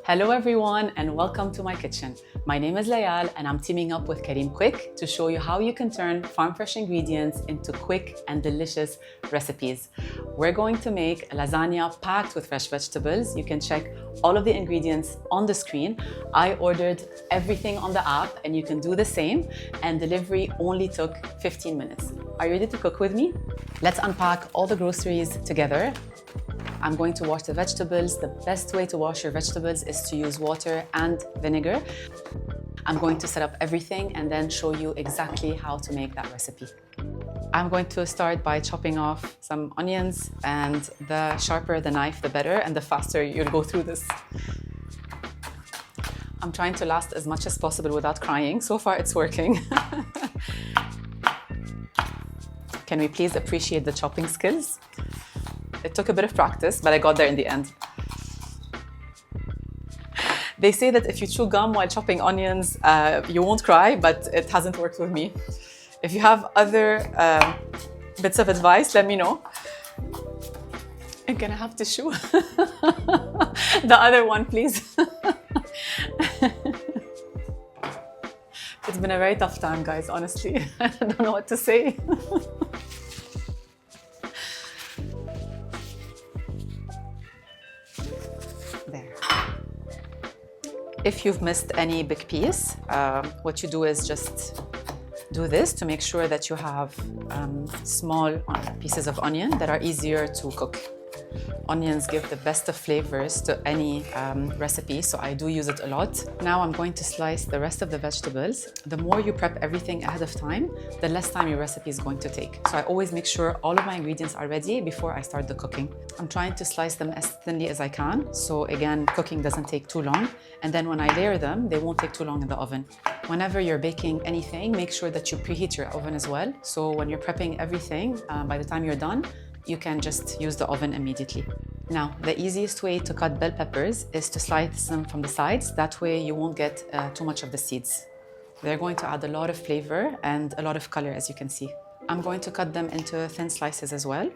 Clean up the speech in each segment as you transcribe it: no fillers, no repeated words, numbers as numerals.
Hello everyone and welcome to my kitchen. My name is Layal and I'm teaming up with Quik to show you how you can turn farm fresh ingredients into quick and delicious recipes. We're going to make a lasagna packed with fresh vegetables. You can check all of the ingredients on the screen. I ordered everything on the app and you can do the same, and delivery only took 15 minutes. Are you ready to cook with me? Let's unpack all the groceries together. I'm going to wash the vegetables. The best way to wash your vegetables is to use water and vinegar. I'm going to set up everything and then show you exactly how to make that recipe. I'm going to start by chopping off some onions, and the sharper the knife, the better, and the faster you'll go through this. I'm trying to last as much as possible without crying. So far, it's working. Can we please appreciate the chopping skills? It took a bit of practice, but I got there in the end. They say that if you chew gum while chopping onions, you won't cry, but it hasn't worked with me. If you have other bits of advice, let me know. I'm gonna have to chew. The other one, please. It's been a very tough time, guys, honestly. I don't know what to say. If you've missed any big piece, what you do is just do this to make sure that you have small pieces of onion that are easier to cook. Onions give the best of flavors to any recipe, so I do use it a lot. Now I'm going to slice the rest of the vegetables. The more you prep everything ahead of time, the less time your recipe is going to take. So I always make sure all of my ingredients are ready before I start the cooking. I'm trying to slice them as thinly as I can, so again, cooking doesn't take too long. And then when I layer them, they won't take too long in the oven. Whenever you're baking anything, make sure that you preheat your oven as well. So when you're prepping everything, by the time you're done, you can just use the oven immediately. Now, the easiest way to cut bell peppers is to slice them from the sides. That way you won't get too much of the seeds. They're going to add a lot of flavor and a lot of color, as you can see. I'm going to cut them into thin slices as well.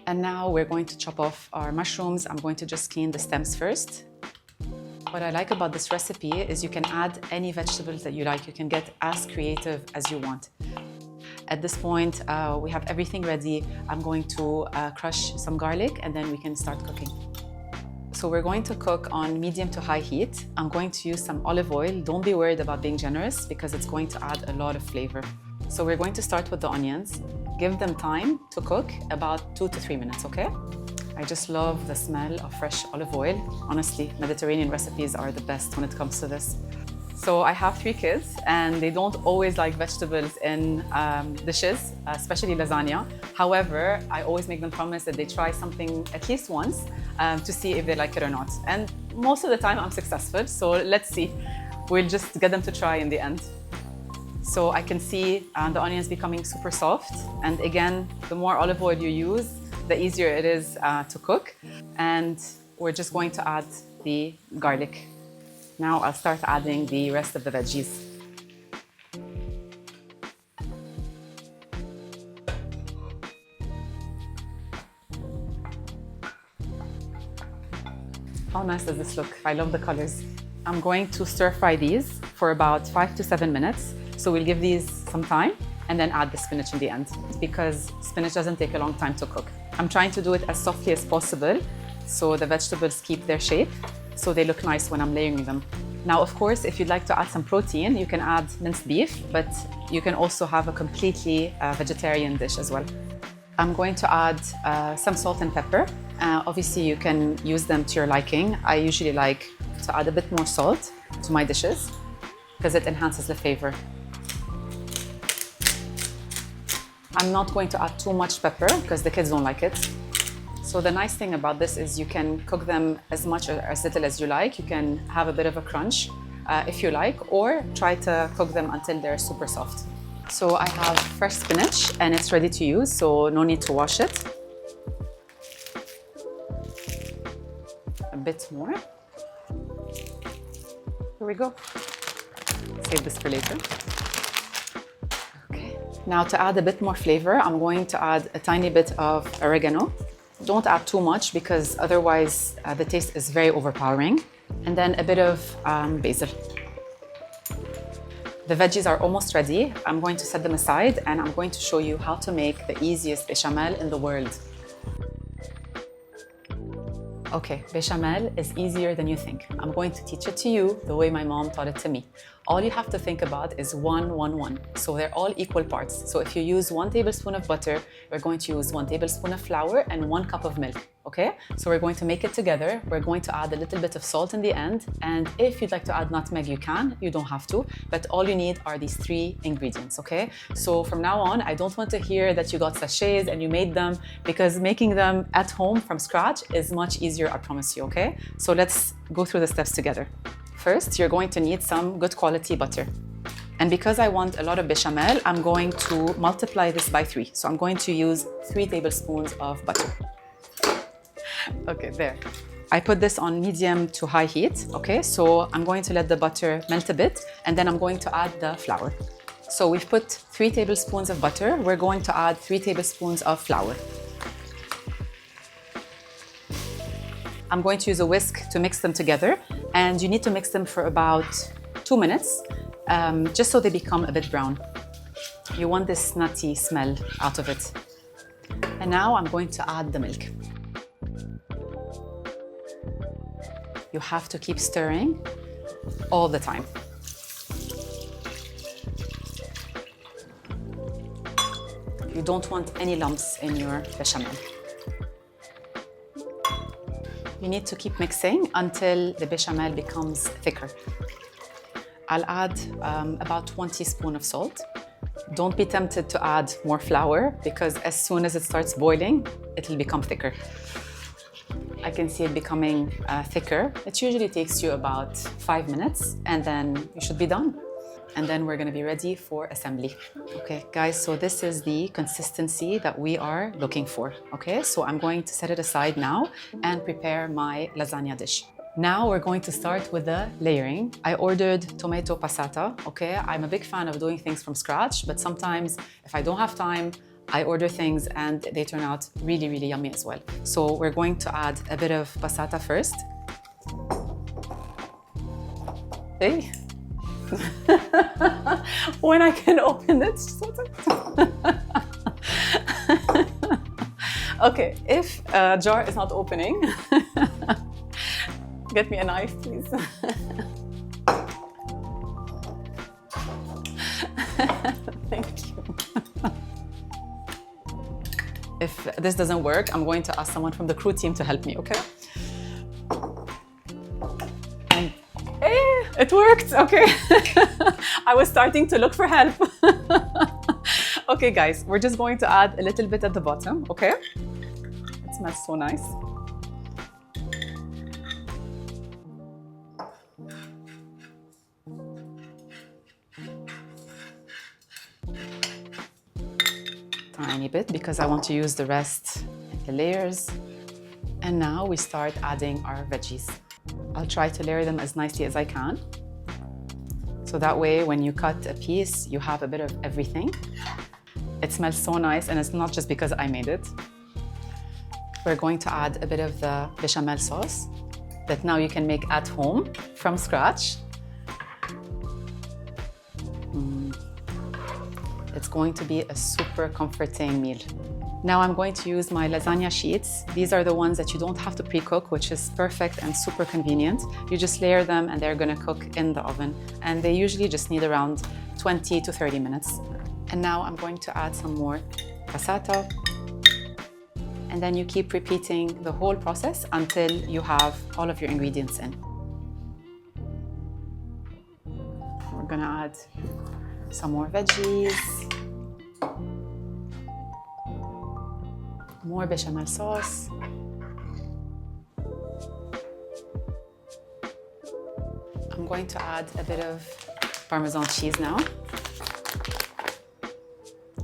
And now we're going to chop off our mushrooms. I'm going to just clean the stems first. What I like about this recipe is you can add any vegetables that you like. You can get as creative as you want. At this point, we have everything ready. I'm going to crush some garlic and then we can start cooking. So we're going to cook on medium to high heat. I'm going to use some olive oil. Don't be worried about being generous because it's going to add a lot of flavor. So we're going to start with the onions. Give them time to cook, about 2 to 3 minutes, okay? I just love the smell of fresh olive oil. Honestly, Mediterranean recipes are the best when it comes to this. So I have 3 kids and they don't always like vegetables in dishes, especially lasagna. However, I always make them promise that they try something at least once to see if they like it or not. And most of the time I'm successful, so let's see. We'll just get them to try in the end. So I can see the onions becoming super soft. And again, the more olive oil you use, the easier it is to cook. And we're just going to add the garlic. Now I'll start adding the rest of the veggies. How nice does this look? I love the colors. I'm going to stir fry these for about 5 to 7 minutes. So we'll give these some time and then add the spinach in the end, because spinach doesn't take a long time to cook. I'm trying to do it as softly as possible so the vegetables keep their shape, so they look nice when I'm layering them. Now, of course, if you'd like to add some protein, you can add minced beef, but you can also have a completely vegetarian dish as well. I'm going to add some salt and pepper. Obviously, you can use them to your liking. I usually like to add a bit more salt to my dishes because it enhances the flavor. I'm not going to add too much pepper because the kids don't like it. So the nice thing about this is you can cook them as much or as little as you like. You can have a bit of a crunch if you like, or try to cook them until they're super soft. So I have fresh spinach and it's ready to use, so no need to wash it. A bit more. Here we go. Save this for later. Now to add a bit more flavor, I'm going to add a tiny bit of oregano. Don't add too much because otherwise the taste is very overpowering. And then a bit of basil. The veggies are almost ready. I'm going to set them aside and I'm going to show you how to make the easiest bechamel in the world. Okay, bechamel is easier than you think. I'm going to teach it to you the way my mom taught it to me. All you have to think about is 1, 1, 1. So they're all equal parts. So if you use 1 tablespoon of butter, we're going to use 1 tablespoon of flour and 1 cup of milk, okay? So we're going to make it together. We're going to add a little bit of salt in the end. And if you'd like to add nutmeg, you can. You don't have to. But all you need are these 3 ingredients, okay? So from now on, I don't want to hear that you got sachets and you made them, because making them at home from scratch is much easier, I promise you, okay? So let's go through the steps together. First, you're going to need some good quality butter. And because I want a lot of bechamel, I'm going to multiply this by 3. So I'm going to use 3 tablespoons of butter. Okay, there. I put this on medium to high heat, okay? So I'm going to let the butter melt a bit, and then I'm going to add the flour. So we've put 3 tablespoons of butter. We're going to add 3 tablespoons of flour. I'm going to use a whisk to mix them together, and you need to mix them for about 2 minutes, just so they become a bit brown. You want this nutty smell out of it. And now I'm going to add the milk. You have to keep stirring all the time. You don't want any lumps in your bechamel. You need to keep mixing until the bechamel becomes thicker. I'll add about 1 teaspoon of salt. Don't be tempted to add more flour, because as soon as it starts boiling, it'll become thicker. I can see it becoming thicker. It usually takes you about 5 minutes, and then you should be done. And then we're gonna be ready for assembly. Okay, guys, so this is the consistency that we are looking for, okay? So I'm going to set it aside now and prepare my lasagna dish. Now we're going to start with the layering. I ordered tomato passata, okay? I'm a big fan of doing things from scratch, but sometimes if I don't have time, I order things and they turn out really, really yummy as well. So we're going to add a bit of passata first. Hey. When I can open it. Okay, if a jar is not opening, get me a knife, please. Thank you. If this doesn't work, I'm going to ask someone from the crew team to help me, okay? And it worked, okay. I was starting to look for help. Okay, guys, we're just going to add a little bit at the bottom, okay? It smells so nice. Tiny bit, because I want to use the rest in the layers. And now we start adding our veggies. I'll try to layer them as nicely as I can. So that way, when you cut a piece, you have a bit of everything. It smells so nice, and it's not just because I made it. We're going to add a bit of the bechamel sauce that now you can make at home from scratch. It's going to be a super comforting meal. Now I'm going to use my lasagna sheets. These are the ones that you don't have to pre-cook, which is perfect and super convenient. You just layer them and they're gonna cook in the oven. And they usually just need around 20 to 30 minutes. And now I'm going to add some more passata. And then you keep repeating the whole process until you have all of your ingredients in. We're gonna add some more veggies. More bechamel sauce. I'm going to add a bit of Parmesan cheese now.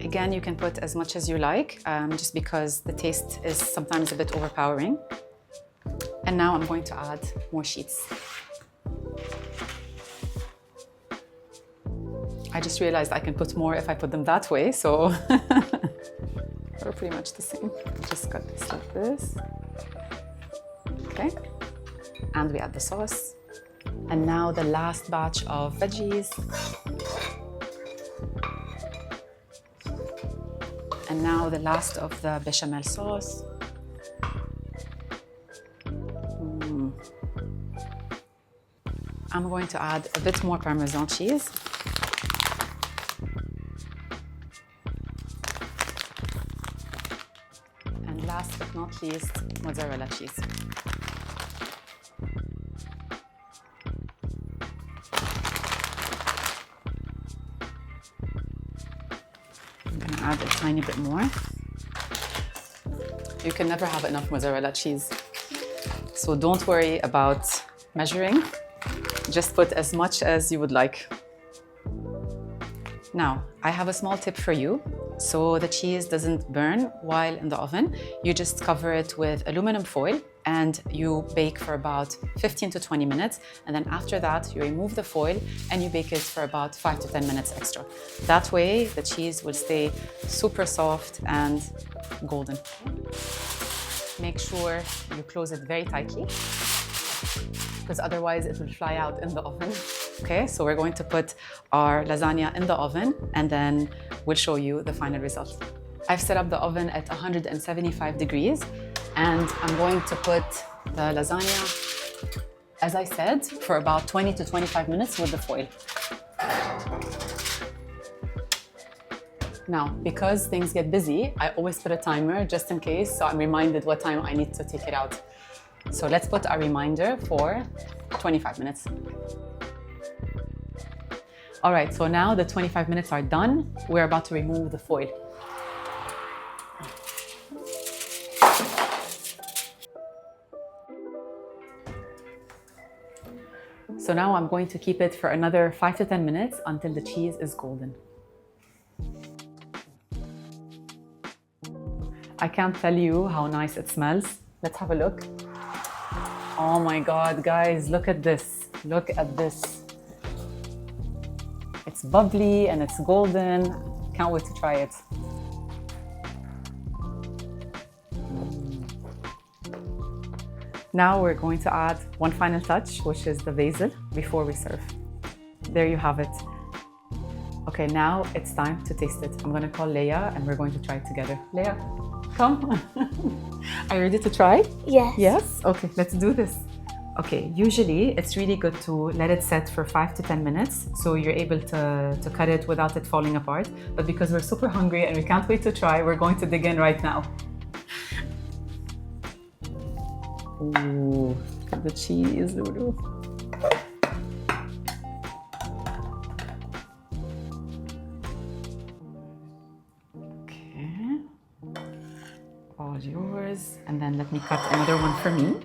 Again, you can put as much as you like, just because the taste is sometimes a bit overpowering. And now I'm going to add more sheets. I just realized I can put more if I put them that way, so They're pretty much the same. Just cut this like this. Okay. And we add the sauce. And now the last batch of veggies. And now the last of the bechamel sauce. I'm going to add a bit more Parmesan cheese. And last but not least, mozzarella cheese. I'm gonna add a tiny bit more. You can never have enough mozzarella cheese. So don't worry about measuring. Just put as much as you would like. Now, I have a small tip for you. So the cheese doesn't burn while in the oven. You just cover it with aluminum foil and you bake for about 15 to 20 minutes. And then after that, you remove the foil and you bake it for about 5 to 10 minutes extra. That way, the cheese will stay super soft and golden. Make sure you close it very tightly, because otherwise it will fly out in the oven. Okay, so we're going to put our lasagna in the oven and then we'll show you the final result. I've set up the oven at 175 degrees and I'm going to put the lasagna, as I said, for about 20 to 25 minutes with the foil. Now, because things get busy, I always put a timer just in case, so I'm reminded what time I need to take it out. So let's put a reminder for 25 minutes. All right, so now the 25 minutes are done. We're about to remove the foil. So now I'm going to keep it for another 5 to 10 minutes until the cheese is golden. I can't tell you how nice it smells. Let's have a look. Oh my God, guys, look at this. Look at this. It's bubbly and it's golden. Can't wait to try it. Now we're going to add one final touch, which is the basil, before we serve. There you have it. Okay, now it's time to taste it. I'm gonna call Leia and we're going to try it together. Leia, come. Are you ready to try? Yes. Yes? Okay, let's do this. Okay, usually it's really good to let it set for 5 to 10 minutes so you're able to cut it without it falling apart. But because we're super hungry and we can't wait to try, we're going to dig in right now. Ooh, look at the cheese, Lulu. Okay, all yours. And then let me cut another one for me.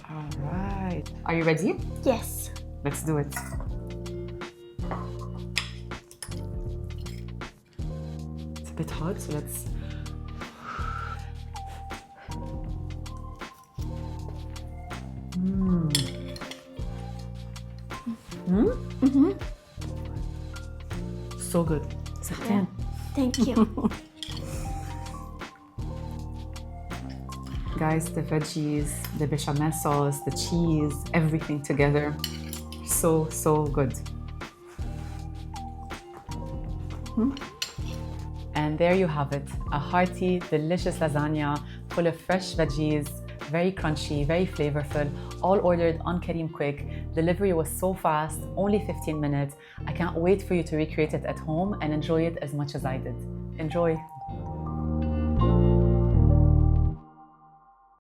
All right, are you ready? Yes. Let's do it. It's a bit hot, so let's... So good. It's a 10. Thank you. Guys, the veggies, the bechamel sauce, the cheese, everything together. So, so good. And there you have it, a hearty, delicious lasagna full of fresh veggies, very crunchy, very flavorful, all ordered on Kareem Quik. Delivery was so fast, only 15 minutes. I can't wait for you to recreate it at home and enjoy it as much as I did. Enjoy.